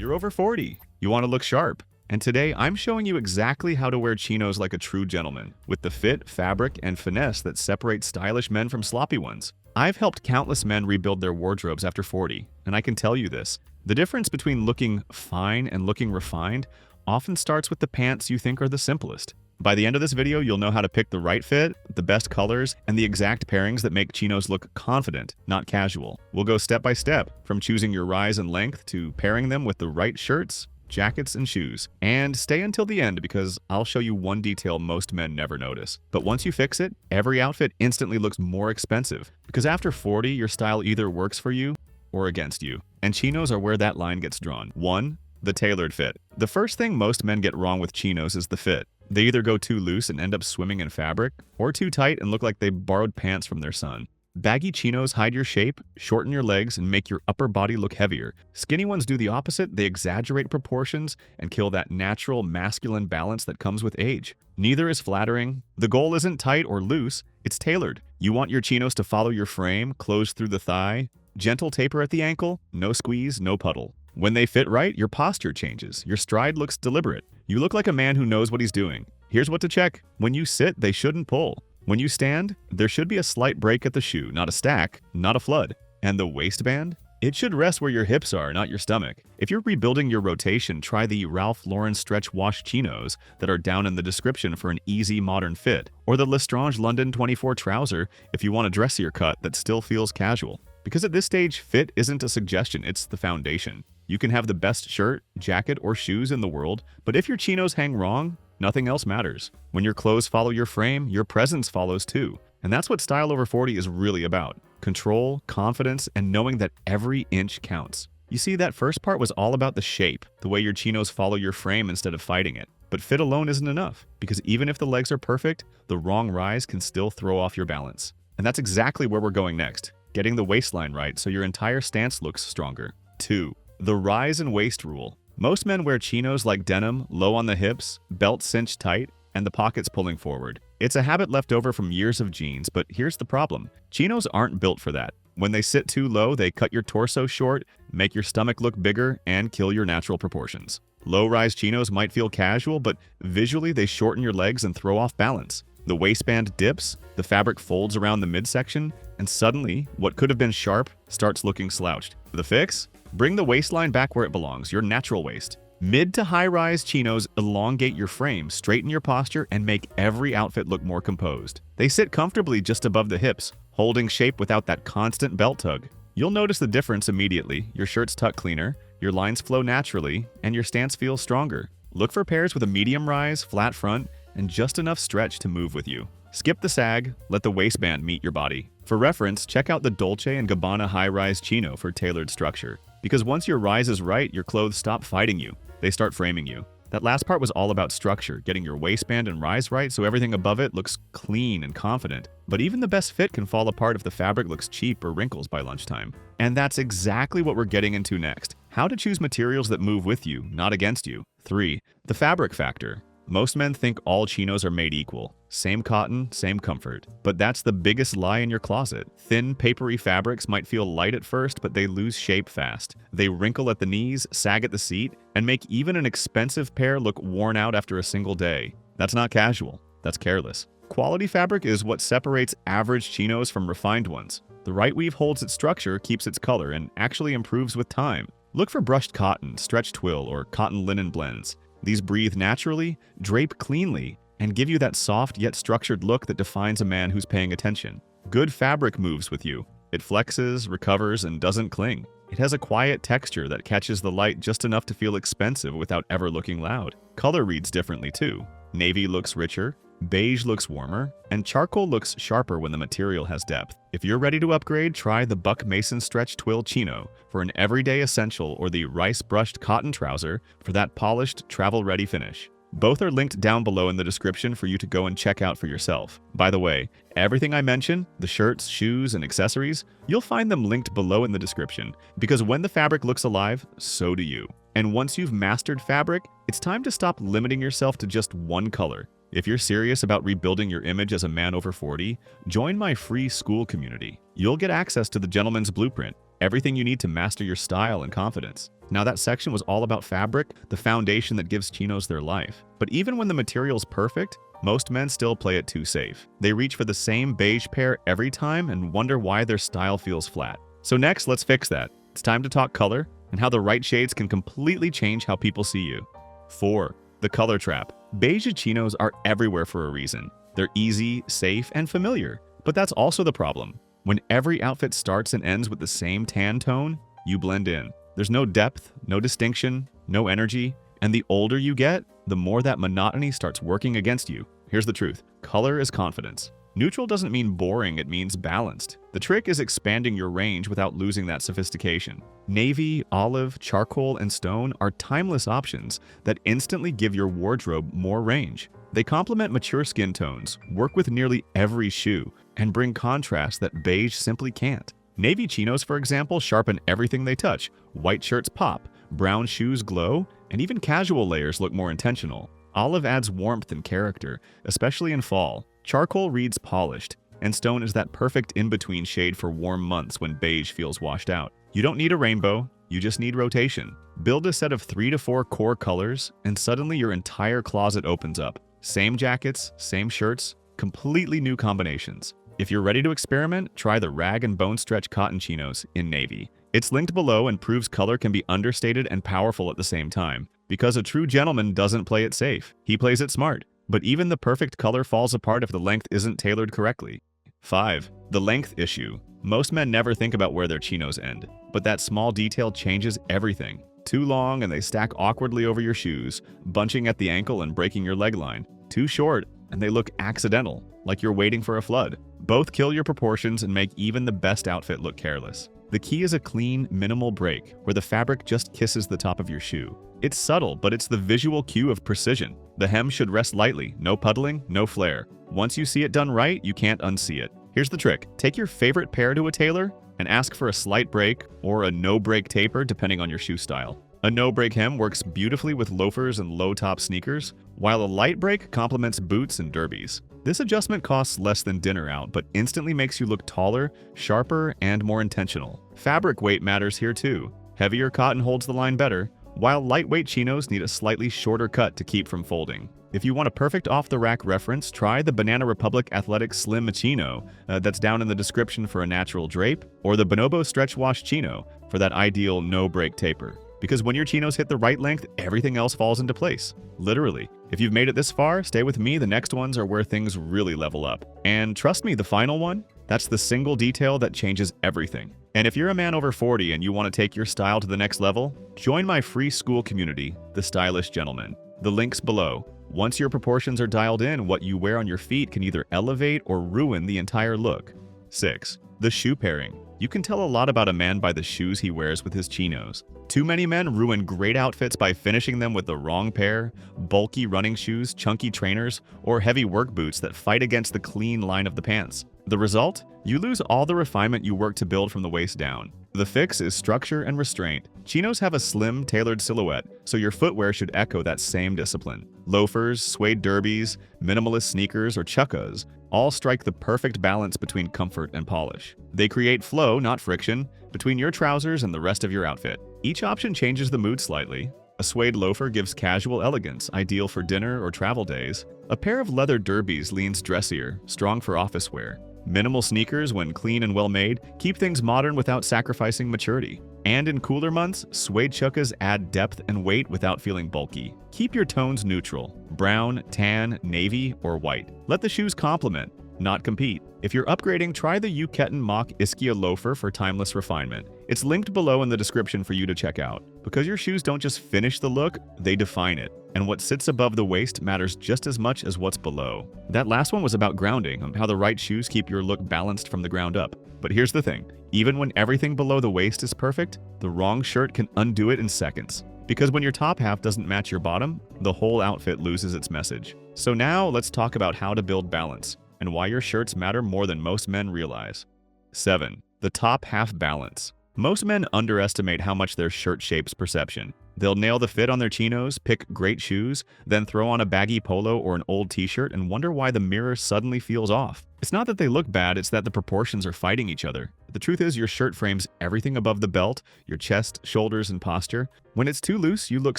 You're over 40. You want to look sharp. And today, I'm showing you exactly how to wear chinos like a true gentleman, with the fit, fabric, and finesse that separate stylish men from sloppy ones. I've helped countless men rebuild their wardrobes after 40, and I can tell you this. The difference between looking fine and looking refined often starts with the pants you think are the simplest. By the end of this video, you'll know how to pick the right fit, the best colors, and the exact pairings that make chinos look confident, not casual. We'll go step by step, from choosing your rise and length to pairing them with the right shirts, jackets, and shoes. And stay until the end because I'll show you one detail most men never notice. But once you fix it, every outfit instantly looks more expensive because after 40, your style either works for you or against you. And chinos are where that line gets drawn. 1. The tailored fit. The first thing most men get wrong with chinos is the fit. They either go too loose and end up swimming in fabric, or too tight and look like they borrowed pants from their son. Baggy chinos hide your shape, shorten your legs, and make your upper body look heavier. Skinny ones do the opposite. They exaggerate proportions and kill that natural masculine balance that comes with age. Neither is flattering. The goal isn't tight or loose, it's tailored. You want your chinos to follow your frame, close through the thigh, gentle taper at the ankle, no squeeze, no puddle. When they fit right, your posture changes. Your stride looks deliberate. You look like a man who knows what he's doing. Here's what to check. When you sit, they shouldn't pull. When you stand, there should be a slight break at the shoe, not a stack, not a flood. And the waistband? It should rest where your hips are, not your stomach. If you're rebuilding your rotation, try the Ralph Lauren Stretch Wash Chinos that are down in the description for an easy modern fit, or the Lestrange London 24 trouser if you want a dressier cut that still feels casual. Because at this stage, fit isn't a suggestion, it's the foundation. You can have the best shirt, jacket, or shoes in the world, but if your chinos hang wrong, nothing else matters. When your clothes follow your frame, your presence follows too. And that's what Style Over 40 is really about. Control, confidence, and knowing that every inch counts. You see, that first part was all about the shape, the way your chinos follow your frame instead of fighting it. But fit alone isn't enough, because even if the legs are perfect, the wrong rise can still throw off your balance. And that's exactly where we're going next, getting the waistline right so your entire stance looks stronger. 2. The rise and waist rule. Most men wear chinos like denim, low on the hips, belt cinched tight, and the pockets pulling forward. It's a habit left over from years of jeans, but here's the problem. Chinos aren't built for that. When they sit too low, they cut your torso short, make your stomach look bigger, and kill your natural proportions. Low-rise chinos might feel casual, but visually they shorten your legs and throw off balance. The waistband dips, the fabric folds around the midsection, and suddenly, what could have been sharp starts looking slouched. The fix? Bring the waistline back where it belongs, your natural waist. Mid to high-rise chinos elongate your frame, straighten your posture, and make every outfit look more composed. They sit comfortably just above the hips, holding shape without that constant belt tug. You'll notice the difference immediately. Your shirts tuck cleaner, your lines flow naturally, and your stance feels stronger. Look for pairs with a medium rise, flat front, and just enough stretch to move with you. Skip the sag, let the waistband meet your body. For reference, check out the Dolce & Gabbana high-rise chino for tailored structure. Because once your rise is right, your clothes stop fighting you. They start framing you. That last part was all about structure, getting your waistband and rise right so everything above it looks clean and confident. But even the best fit can fall apart if the fabric looks cheap or wrinkles by lunchtime. And that's exactly what we're getting into next. How to choose materials that move with you, not against you. 3. The fabric factor. Most men think all chinos are made equal. Same cotton, same comfort. But that's the biggest lie in your closet. Thin, papery fabrics might feel light at first, but they lose shape fast. They wrinkle at the knees, sag at the seat, and make even an expensive pair look worn out after a single day. That's not casual. That's careless. Quality fabric is what separates average chinos from refined ones. The right weave holds its structure, keeps its color, and actually improves with time. Look for brushed cotton, stretch twill, or cotton linen blends. These breathe naturally, drape cleanly, and give you that soft yet structured look that defines a man who's paying attention. Good fabric moves with you. It flexes, recovers, and doesn't cling. It has a quiet texture that catches the light just enough to feel expensive without ever looking loud. Color reads differently too. Navy looks richer, beige looks warmer, and charcoal looks sharper when the material has depth. If you're ready to upgrade, try the Buck Mason Stretch Twill Chino for an everyday essential, or the Rice Brushed Cotton Trouser for that polished, travel-ready finish. Both are linked down below in the description for you to go and check out for yourself. By the way, everything I mentioned, the shirts, shoes, and accessories, you'll find them linked below in the description, because when the fabric looks alive, so do you. And once you've mastered fabric, it's time to stop limiting yourself to just one color. If you're serious about rebuilding your image as a man over 40, join my free school community. You'll get access to the Gentleman's Blueprint, everything you need to master your style and confidence. Now that section was all about fabric, the foundation that gives chinos their life. But even when the material's perfect, most men still play it too safe. They reach for the same beige pair every time and wonder why their style feels flat. So next, let's fix that. It's time to talk color and how the right shades can completely change how people see you. 4. The color trap. Beige chinos are everywhere for a reason. They're easy, safe, and familiar. But that's also the problem. When every outfit starts and ends with the same tan tone, you blend in. There's no depth, no distinction, no energy, and the older you get, the more that monotony starts working against you. Here's the truth. Color is confidence. Neutral doesn't mean boring, it means balanced. The trick is expanding your range without losing that sophistication. Navy, olive, charcoal, and stone are timeless options that instantly give your wardrobe more range. They complement mature skin tones, work with nearly every shoe, and bring contrast that beige simply can't. Navy chinos, for example, sharpen everything they touch. White shirts pop, brown shoes glow, and even casual layers look more intentional. Olive adds warmth and character, especially in fall. Charcoal reads polished, and stone is that perfect in-between shade for warm months when beige feels washed out. You don't need a rainbow, you just need rotation. Build a set of 3 to 4 core colors, and suddenly your entire closet opens up. Same jackets, same shirts, completely new combinations. If you're ready to experiment, try the rag and bone stretch cotton chinos in navy. It's linked below and proves color can be understated and powerful at the same time. Because a true gentleman doesn't play it safe, he plays it smart. But even the perfect color falls apart if the length isn't tailored correctly. 5. The length issue. Most men never think about where their chinos end, but that small detail changes everything. Too long and they stack awkwardly over your shoes, bunching at the ankle and breaking your leg line. Too short and they look accidental, like you're waiting for a flood. Both kill your proportions and make even the best outfit look careless. The key is a clean, minimal break, where the fabric just kisses the top of your shoe. It's subtle, but it's the visual cue of precision. The hem should rest lightly, no puddling, no flare. Once you see it done right, you can't unsee it. Here's the trick. Take your favorite pair to a tailor and ask for a slight break or a no-break taper depending on your shoe style. A no-break hem works beautifully with loafers and low-top sneakers, while a light break complements boots and derbies. This adjustment costs less than dinner out, but instantly makes you look taller, sharper, and more intentional. Fabric weight matters here too. Heavier cotton holds the line better, while lightweight chinos need a slightly shorter cut to keep from folding. If you want a perfect off-the-rack reference, try the Banana Republic Athletic Slim Chino that's down in the description for a natural drape, or the Bonobo Stretch Wash Chino for that ideal no-break taper. Because when your chinos hit the right length, everything else falls into place. Literally. If you've made it this far, stay with me. The next ones are where things really level up. And trust me, the final one, that's the single detail that changes everything. And if you're a man over 40 and you want to take your style to the next level, join my free school community, The Stylish Gentleman. The link's below. Once your proportions are dialed in, what you wear on your feet can either elevate or ruin the entire look. 6. The shoe pairing. You can tell a lot about a man by the shoes he wears with his chinos. Too many men ruin great outfits by finishing them with the wrong pair, bulky running shoes, chunky trainers, or heavy work boots that fight against the clean line of the pants. The result? You lose all the refinement you worked to build from the waist down. The fix is structure and restraint. Chinos have a slim, tailored silhouette, so your footwear should echo that same discipline. Loafers, suede derbies, minimalist sneakers, or chukkas all strike the perfect balance between comfort and polish. They create flow, not friction, between your trousers and the rest of your outfit. Each option changes the mood slightly. A suede loafer gives casual elegance, ideal for dinner or travel days. A pair of leather derbies leans dressier, strong for office wear. Minimal sneakers, when clean and well-made, keep things modern without sacrificing maturity. And in cooler months, suede chukkas add depth and weight without feeling bulky. Keep your tones neutral: brown, tan, navy, or white. Let the shoes complement, not compete. If you're upgrading, try the Yuketan Mock Ischia loafer for timeless refinement. It's linked below in the description for you to check out. Because your shoes don't just finish the look, they define it. And what sits above the waist matters just as much as what's below. That last one was about grounding, how the right shoes keep your look balanced from the ground up. But here's the thing, even when everything below the waist is perfect, the wrong shirt can undo it in seconds. Because when your top half doesn't match your bottom, the whole outfit loses its message. So now let's talk about how to build balance, and why your shirts matter more than most men realize. 7. The top half balance. Most men underestimate how much their shirt shapes perception. They'll nail the fit on their chinos, pick great shoes, then throw on a baggy polo or an old t-shirt and wonder why the mirror suddenly feels off. It's not that they look bad, it's that the proportions are fighting each other. The truth is your shirt frames everything above the belt, your chest, shoulders, and posture. When it's too loose, you look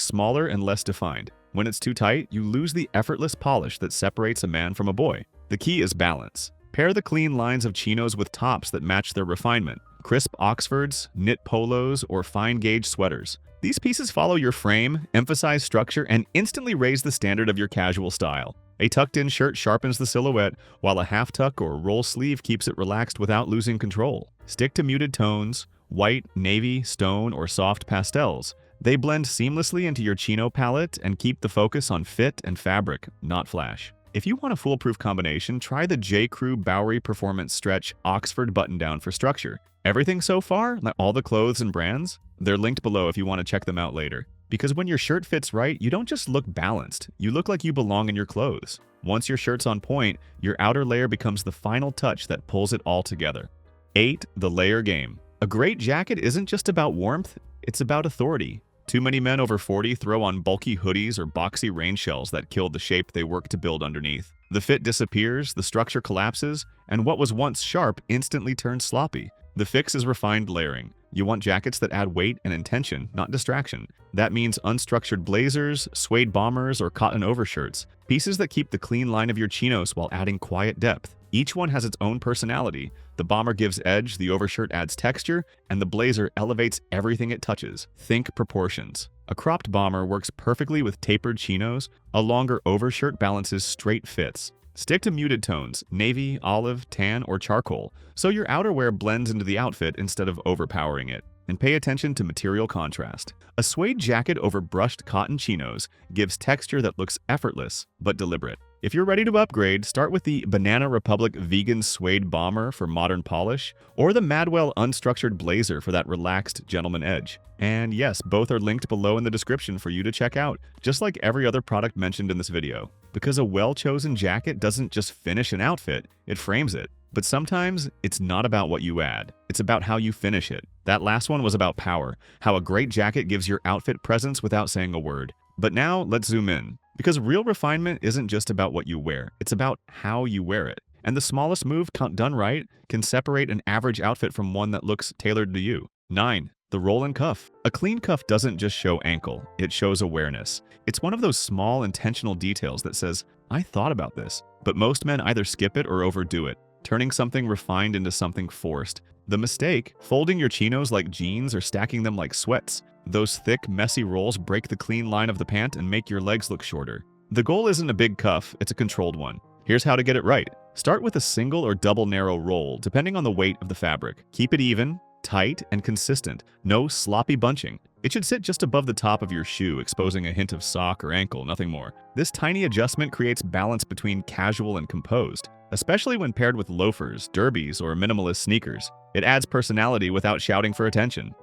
smaller and less defined. When it's too tight, you lose the effortless polish that separates a man from a boy. The key is balance. Pair the clean lines of chinos with tops that match their refinement. Crisp Oxfords, knit polos, or fine-gauge sweaters. These pieces follow your frame, emphasize structure, and instantly raise the standard of your casual style. A tucked-in shirt sharpens the silhouette, while a half-tuck or roll sleeve keeps it relaxed without losing control. Stick to muted tones, white, navy, stone, or soft pastels. They blend seamlessly into your chino palette and keep the focus on fit and fabric, not flash. If you want a foolproof combination, try the J. Crew Bowery Performance Stretch Oxford button-down for structure. Everything so far, like all the clothes and brands, they're linked below if you want to check them out later. Because when your shirt fits right, you don't just look balanced, you look like you belong in your clothes. Once your shirt's on point, your outer layer becomes the final touch that pulls it all together. 8. The layer game. A great jacket isn't just about warmth, it's about authority. Too many men over 40 throw on bulky hoodies or boxy rain shells that kill the shape they work to build underneath. The fit disappears, the structure collapses, and what was once sharp instantly turns sloppy. The fix is refined layering. You want jackets that add weight and intention, not distraction. That means unstructured blazers, suede bombers, or cotton overshirts. Pieces that keep the clean line of your chinos while adding quiet depth. Each one has its own personality. The bomber gives edge, the overshirt adds texture, and the blazer elevates everything it touches. Think proportions. A cropped bomber works perfectly with tapered chinos. A longer overshirt balances straight fits. Stick to muted tones, navy, olive, tan, or charcoal, so your outerwear blends into the outfit instead of overpowering it. And pay attention to material contrast. A suede jacket over brushed cotton chinos gives texture that looks effortless but deliberate. If you're ready to upgrade, start with the Banana Republic Vegan Suede Bomber for modern polish, or the Madwell Unstructured Blazer for that relaxed gentleman edge. And yes, both are linked below in the description for you to check out, just like every other product mentioned in this video. Because a well-chosen jacket doesn't just finish an outfit, it frames it. But sometimes, it's not about what you add, it's about how you finish it. That last one was about power, how a great jacket gives your outfit presence without saying a word. But now, let's zoom in. Because real refinement isn't just about what you wear, it's about how you wear it. And the smallest move done right can separate an average outfit from one that looks tailored to you. 9. The roll and cuff. A clean cuff doesn't just show ankle, it shows awareness. It's one of those small intentional details that says, I thought about this. But most men either skip it or overdo it, turning something refined into something forced. The mistake, folding your chinos like jeans or stacking them like sweats. Those thick, messy rolls break the clean line of the pant and make your legs look shorter. The goal isn't a big cuff, it's a controlled one. Here's how to get it right. Start with a single or double narrow roll, depending on the weight of the fabric. Keep it even, tight, and consistent. No sloppy bunching. It should sit just above the top of your shoe, exposing a hint of sock or ankle, nothing more. This tiny adjustment creates balance between casual and composed, especially when paired with loafers, derbies, or minimalist sneakers. It adds personality without shouting for attention.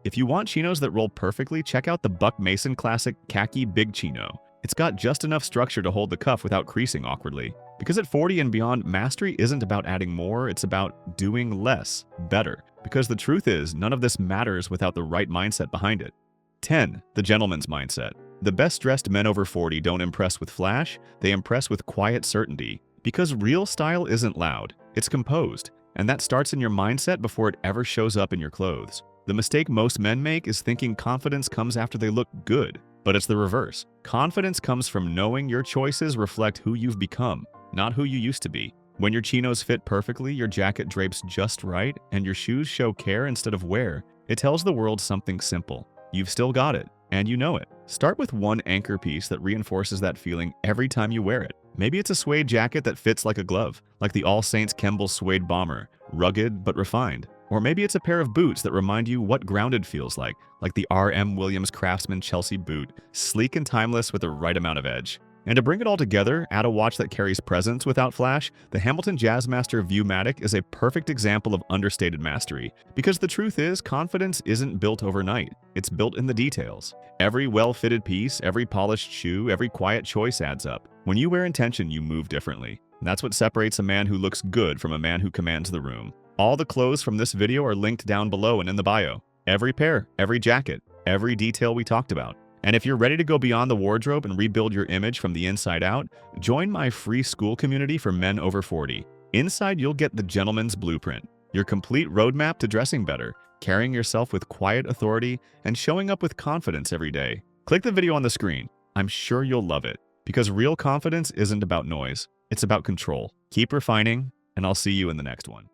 If you want chinos that roll perfectly, check out the Buck Mason Classic Khaki Big Chino. It's got just enough structure to hold the cuff without creasing awkwardly. Because at 40 and beyond, mastery isn't about adding more, it's about doing less, better. Because the truth is, none of this matters without the right mindset behind it. 10. The gentleman's mindset. The best-dressed men over 40 don't impress with flash, they impress with quiet certainty. Because real style isn't loud, it's composed. And that starts in your mindset before it ever shows up in your clothes. The mistake most men make is thinking confidence comes after they look good, but it's the reverse. Confidence comes from knowing your choices reflect who you've become, not who you used to be. When your chinos fit perfectly, your jacket drapes just right, and your shoes show care instead of wear, it tells the world something simple. You've still got it, and you know it. Start with one anchor piece that reinforces that feeling every time you wear it. Maybe it's a suede jacket that fits like a glove, like the All Saints Kemble Suede Bomber, rugged but refined. Or maybe it's a pair of boots that remind you what grounded feels like the R.M. Williams Craftsman Chelsea boot, sleek and timeless with the right amount of edge. And to bring it all together, add a watch that carries presence without flash, the Hamilton Jazzmaster Viewmatic is a perfect example of understated mastery. Because the truth is, confidence isn't built overnight, it's built in the details. Every well-fitted piece, every polished shoe, every quiet choice adds up. When you wear intention, you move differently. That's what separates a man who looks good from a man who commands the room. All the clothes from this video are linked down below and in the bio. Every pair, every jacket, every detail we talked about. And if you're ready to go beyond the wardrobe and rebuild your image from the inside out, join my free school community for men over 40. Inside, you'll get the gentleman's blueprint, your complete roadmap to dressing better, carrying yourself with quiet authority, and showing up with confidence every day. Click the video on the screen. I'm sure you'll love it, because real confidence isn't about noise, it's about control. Keep refining, and I'll see you in the next one.